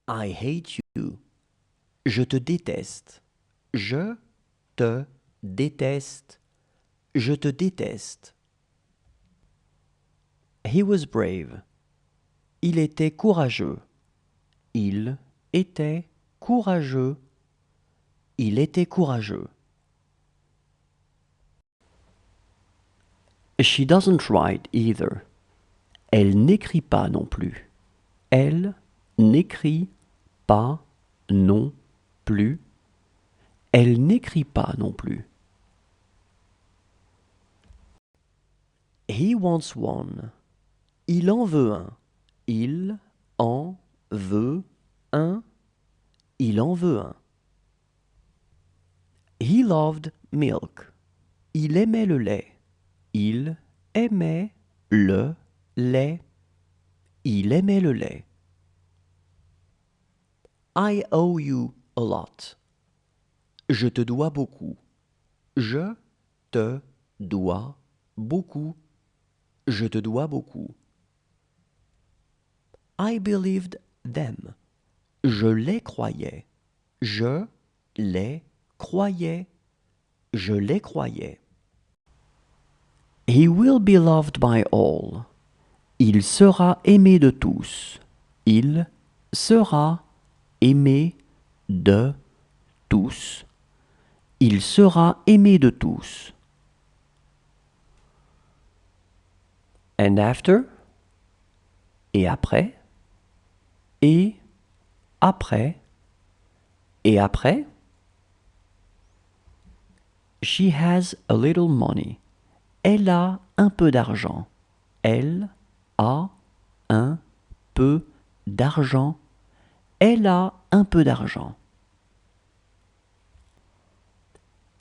I hate you. Je te déteste. Je te déteste. Je te déteste. He was brave. Il était courageux. Il était courageux. Il était courageux. She doesn't write either. Elle n'écrit pas non plus. Elle n'écrit pas non plus. Elle n'écrit pas non plus. He wants one. Il en veut un. Il en veut un. Il en veut un. He loved milk. Il aimait le lait. Il aimait le lait. Il aimait le lait. I owe you a lot. Je te dois beaucoup. Je te dois beaucoup. Je te dois beaucoup. I believed them. Je les croyais. Je les croyais. Je les croyais. He will be loved by all. Il sera aimé de tous. Il sera aimé de tous. Il sera aimé de tous. And after? Et après? Et après? Et après? She has a little money. Elle a un peu d'argent. Elle a un peu d'argent. Elle a un peu d'argent.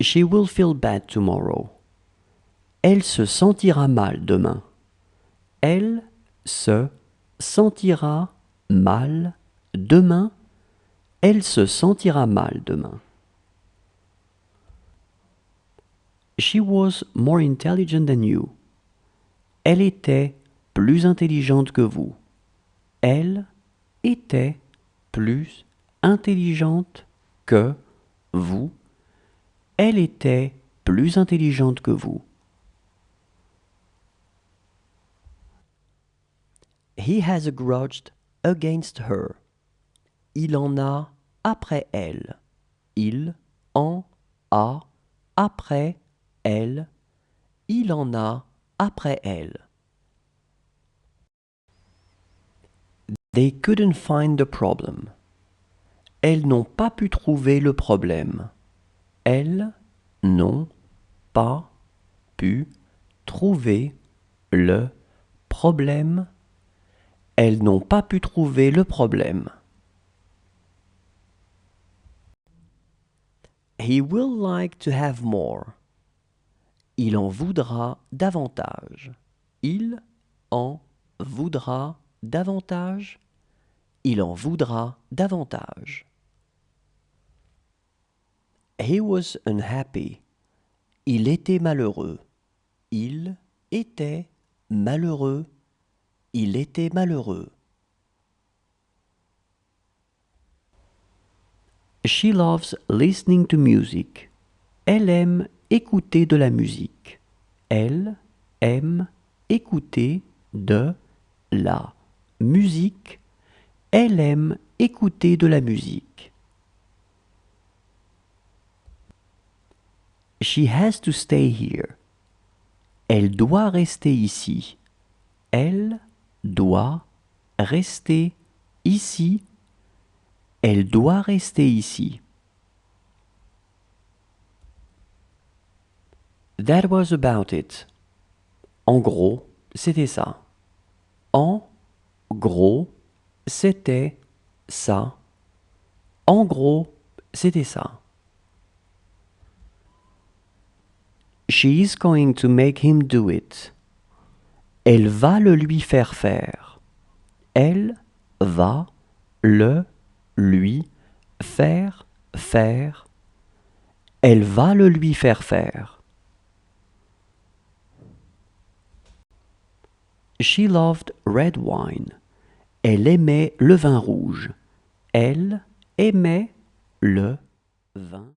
She will feel bad tomorrow. Elle se sentira mal demain. Elle se sentira mal demain. Elle se sentira mal demain. She was more intelligent than you. Elle était plus intelligente que vous. Elle était plus intelligente que vous. Elle était plus intelligente que vous. He has a grudge against her. Il en a après elle. Il en a après elle. Il en a après elle. They couldn't find the problem. Elles n'ont pas pu trouver le problème. Elles n'ont pas pu trouver le problème. Elles n'ont pas pu trouver le problème. He will like to have more. Il en voudra davantage. Il en voudra davantage. Il en voudra davantage. He was unhappy. Il était malheureux. Il était malheureux. Il était malheureux. She loves listening to music. Elle aime écouter de la musique. Elle aime écouter de la musique. Elle aime écouter de la musique. She has to stay here. Elle doit rester ici. Elle doit rester ici. Elle doit rester ici. That was about it. En gros, c'était ça. En gros, c'était ça. En gros, c'était ça. She is going to make him do it. Elle va le lui faire faire. Elle va le lui faire faire. Elle va le lui faire faire. She loved red wine. Elle aimait le vin rouge. Elle aimait le vin.